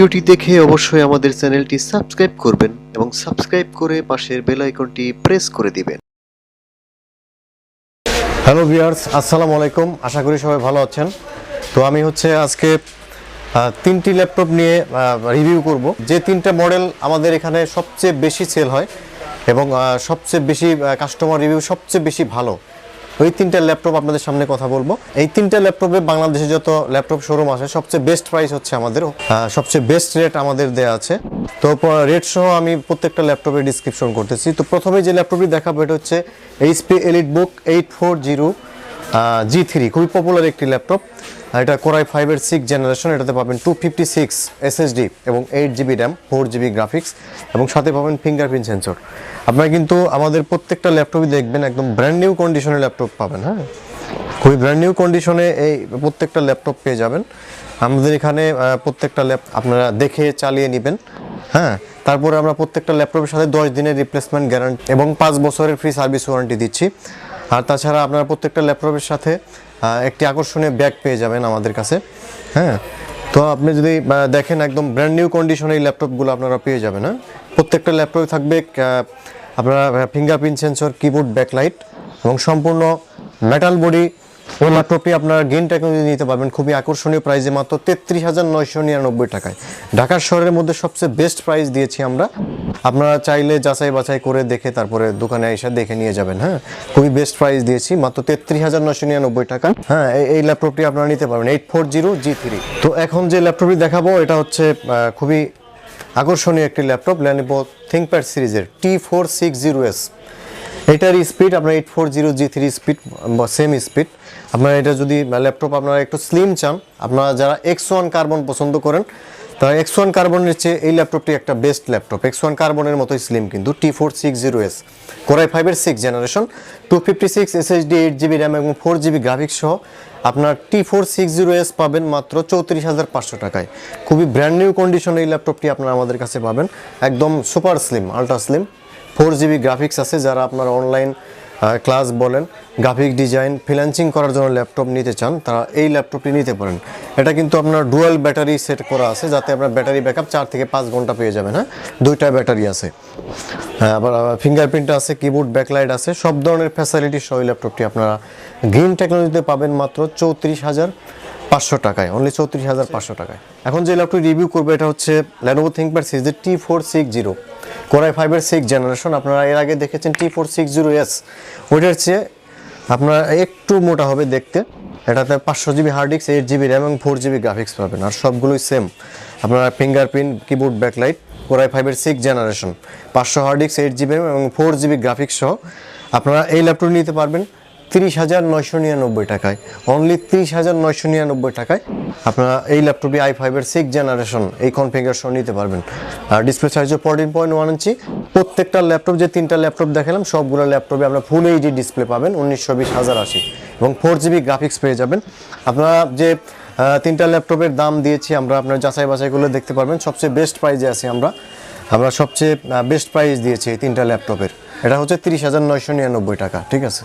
ভিডিওটি দেখে অবশ্যই আমাদের চ্যানেলটি সাবস্ক্রাইব করবেন এবং সাবস্ক্রাইব করে পাশের বেল আইকনটি প্রেস করে দিবেন। হ্যালো ভিউয়ার্স, আসসালামু আলাইকুম। আশা করি সবাই ভালো আছেন। তো আমি আজকে তিনটি ল্যাপটপ নিয়ে রিভিউ করব। যে তিনটা মডেল আমাদের এখানে সবচেয়ে বেশি সেল হয় এবং সবচেয়ে বেশি কাস্টমার রিভিউ সবচেয়ে বেশি ভালো, ওই তিনটা ল্যাপটপ আপনাদের সামনে কথা বলবো। এই তিনটা ল্যাপটপে বাংলাদেশে যত ল্যাপটপ শোরুম আছে সবচেয়ে বেস্ট প্রাইস হচ্ছে আমাদের, সবচেয়ে বেস্ট রেট আমাদের দেয়া আছে। তো রেট সহ আমি প্রত্যেকটা ল্যাপটপের ডিসক্রিপশন করতেছি। তো প্রথমে যে ল্যাপটপটি দেখাবো এটা হচ্ছে এইচপি এলিটবুক 840 G3, খুবই পপুলার একটি ল্যাপটপ। এটা কোরাই 5-এর 6th জেনারেশন। এটাতে পাবেন 256 SSD এবং 8GB র্যাম, 4GB গ্রাফিক্স এবং সাথে পাবেন ফিঙ্গারপ্রিন্ট সেন্সর। আপনারা কিন্তু আমাদের প্রত্যেকটা ল্যাপটপই দেখবেন একদম ব্র্যান্ড নিউ কন্ডিশনে ল্যাপটপ পাবেন। হ্যাঁ, খুবই ব্র্যান্ড নিউ কন্ডিশনে এই প্রত্যেকটা ল্যাপটপ পেয়ে যাবেন আমাদের এখানে। প্রত্যেকটা আপনারা দেখে চালিয়ে নেবেন। হ্যাঁ, তারপরে আমরা প্রত্যেকটা ল্যাপটপের সাথে 10 দিনের রিপ্লেসমেন্ট গ্যারান্টি এবং 5 বছরের ফ্রি সার্ভিস ওয়ারেন্টি দিচ্ছি। আর তাছাড়া আপনারা প্রত্যেকটা ল্যাপটপের সাথে একটি আকর্ষণীয় ব্যাগ পেয়ে যাবেন আমাদের কাছে। হ্যাঁ, তো আপনি যদি দেখেন একদম ব্র্যান্ড নিউ কন্ডিশনে এই ল্যাপটপগুলো আপনারা পেয়ে যাবেন। হ্যাঁ, প্রত্যেকটা ল্যাপটপে থাকবে আপনারা ফিঙ্গারপ্রিন্ট সেন্সর, কিবোর্ড, ব্যাকলাইট এবং সম্পূর্ণ মেটাল বডি। ওই ল্যাপটপটি আপনারা গেইন টেকনোলজি নিতে পারবেন খুবই আকর্ষণীয় প্রাইসে, মাত্র 33,999 টাকায়। ঢাকার শহরের মধ্যে সবচেয়ে বেস্ট প্রাইস দিয়েছি আমরা। আপনারা চাইলে যাচাই বাছাই করে দেখে তারপরে দোকানে এসে দেখে নিয়ে যাবেন। হ্যাঁ, খুবই বেস্ট প্রাইস দিয়েছি, মাত্র 33,999 টাকা। হ্যাঁ, এই ল্যাপটপটি আপনারা নিতে পারবেন 840 G3। তো এখন যে ল্যাপটপটি দেখাবো এটা হচ্ছে খুবই আকর্ষণীয় একটি ল্যাপটপ, লেনোভো থিংকপ্যাড সিরিজের T460S। এটার স্পিড আপনার 840 G3 স্পিড, সেম স্পিড। আপনারা এটা যদি ল্যাপটপ আপনারা একটু স্লিম চান, আপনারা যারা X1 কার্বন পছন্দ করেন, তারা X1 কার্বনের চেয়ে এই ল্যাপটপটি একটা বেস্ট ল্যাপটপ। X1 কার্বনের মতোই স্লিম কিন্তু T460S, কোরাই 5-এর 6th generation, 256 SSD, 8GB RAM এবং 4GB গ্রাফিক্স সহ আপনার T460S পাবেন মাত্র 34,500 টাকায়। খুবই ব্র্যান্ড নিউ কন্ডিশন এই ল্যাপটপটি আপনারা আমাদের কাছে পাবেন, একদম super slim, ultra slim. 4GB graphics আছে। যারা আপনারা অনলাইন ক্লাস বলেন, গ্রাফিক ডিজাইন, ফ্রিল্যান্সিং করার জন্য ল্যাপটপ নিতে চান, তারা এই ল্যাপটপটি নিতে পারেন। এটা কিন্তু আপনার ডুয়াল ব্যাটারি সেট করা আছে, যাতে আপনার ব্যাটারি ব্যাকআপ 4 থেকে 5 ঘন্টা পেয়ে যাবেন। হ্যাঁ, 2টা ব্যাটারি আছে। হ্যাঁ, আবার ফিঙ্গারপ্রিন্ট আছে, কিবোর্ড, ব্যাকলাইট আছে, সব ধরনের ফ্যাসিলিটি সহ এই ল্যাপটপটি আপনারা গ্রিন টেকনোলজিতে পাবেন মাত্র 34,500 টাকায়, অনলি 34,500 টাকায়। এখন যে ল্যাপটপ রিভিউ করবো এটা হচ্ছে লেনোভো থিংকপ্যাড সিরিজের T460, কোরাই 5-এর 6th জেনারেশন। আপনারা এর আগে দেখেছেন T460S, ওইটার চেয়ে আপনারা একটু মোটা হবে দেখতে। এটাতে 500GB hard disk, 8GB RAM এবং 4GB গ্রাফিক্স পাবেন। আর সবগুলোই সেম। আপনারা ফিঙ্গারপ্রিন্ট, কিবোর্ড, ব্যাকলাইট, কোরাই 5-এর 6th generation, 500 hard disk, 8GB এবং 4GB গ্রাফিক্স সহ আপনারা এই ল্যাপটপ নিতে পারবেন 30,999 টাকায়, অনলি 30,999 টাকায় আপনারা এই ল্যাপটপটি i5-এর 6th জেনারেশন এই কনফিগারেশন নিতে পারবেন। আর ডিসপ্লে সাইজ 14.1 ইঞ্চি। প্রত্যেকটা ল্যাপটপ, যে তিনটা ল্যাপটপ দেখালাম সবগুলো ল্যাপটপে আপনারা ফুল এইচডি ডিসপ্লে পাবেন 1920,080 এবং 4GB গ্রাফিক্স পেয়ে যাবেন। আপনারা যে তিনটা ল্যাপটপের দাম দিয়েছি আমরা, আপনারা যাচাই বাছাই করলে দেখতে পারবেন সবচেয়ে বেস্ট প্রাইজে আছি আমরা সবচেয়ে বেস্ট প্রাইস দিয়েছি এই তিনটা ল্যাপটপের। এটা হচ্ছে 30,999 টাকা। ঠিক আছে।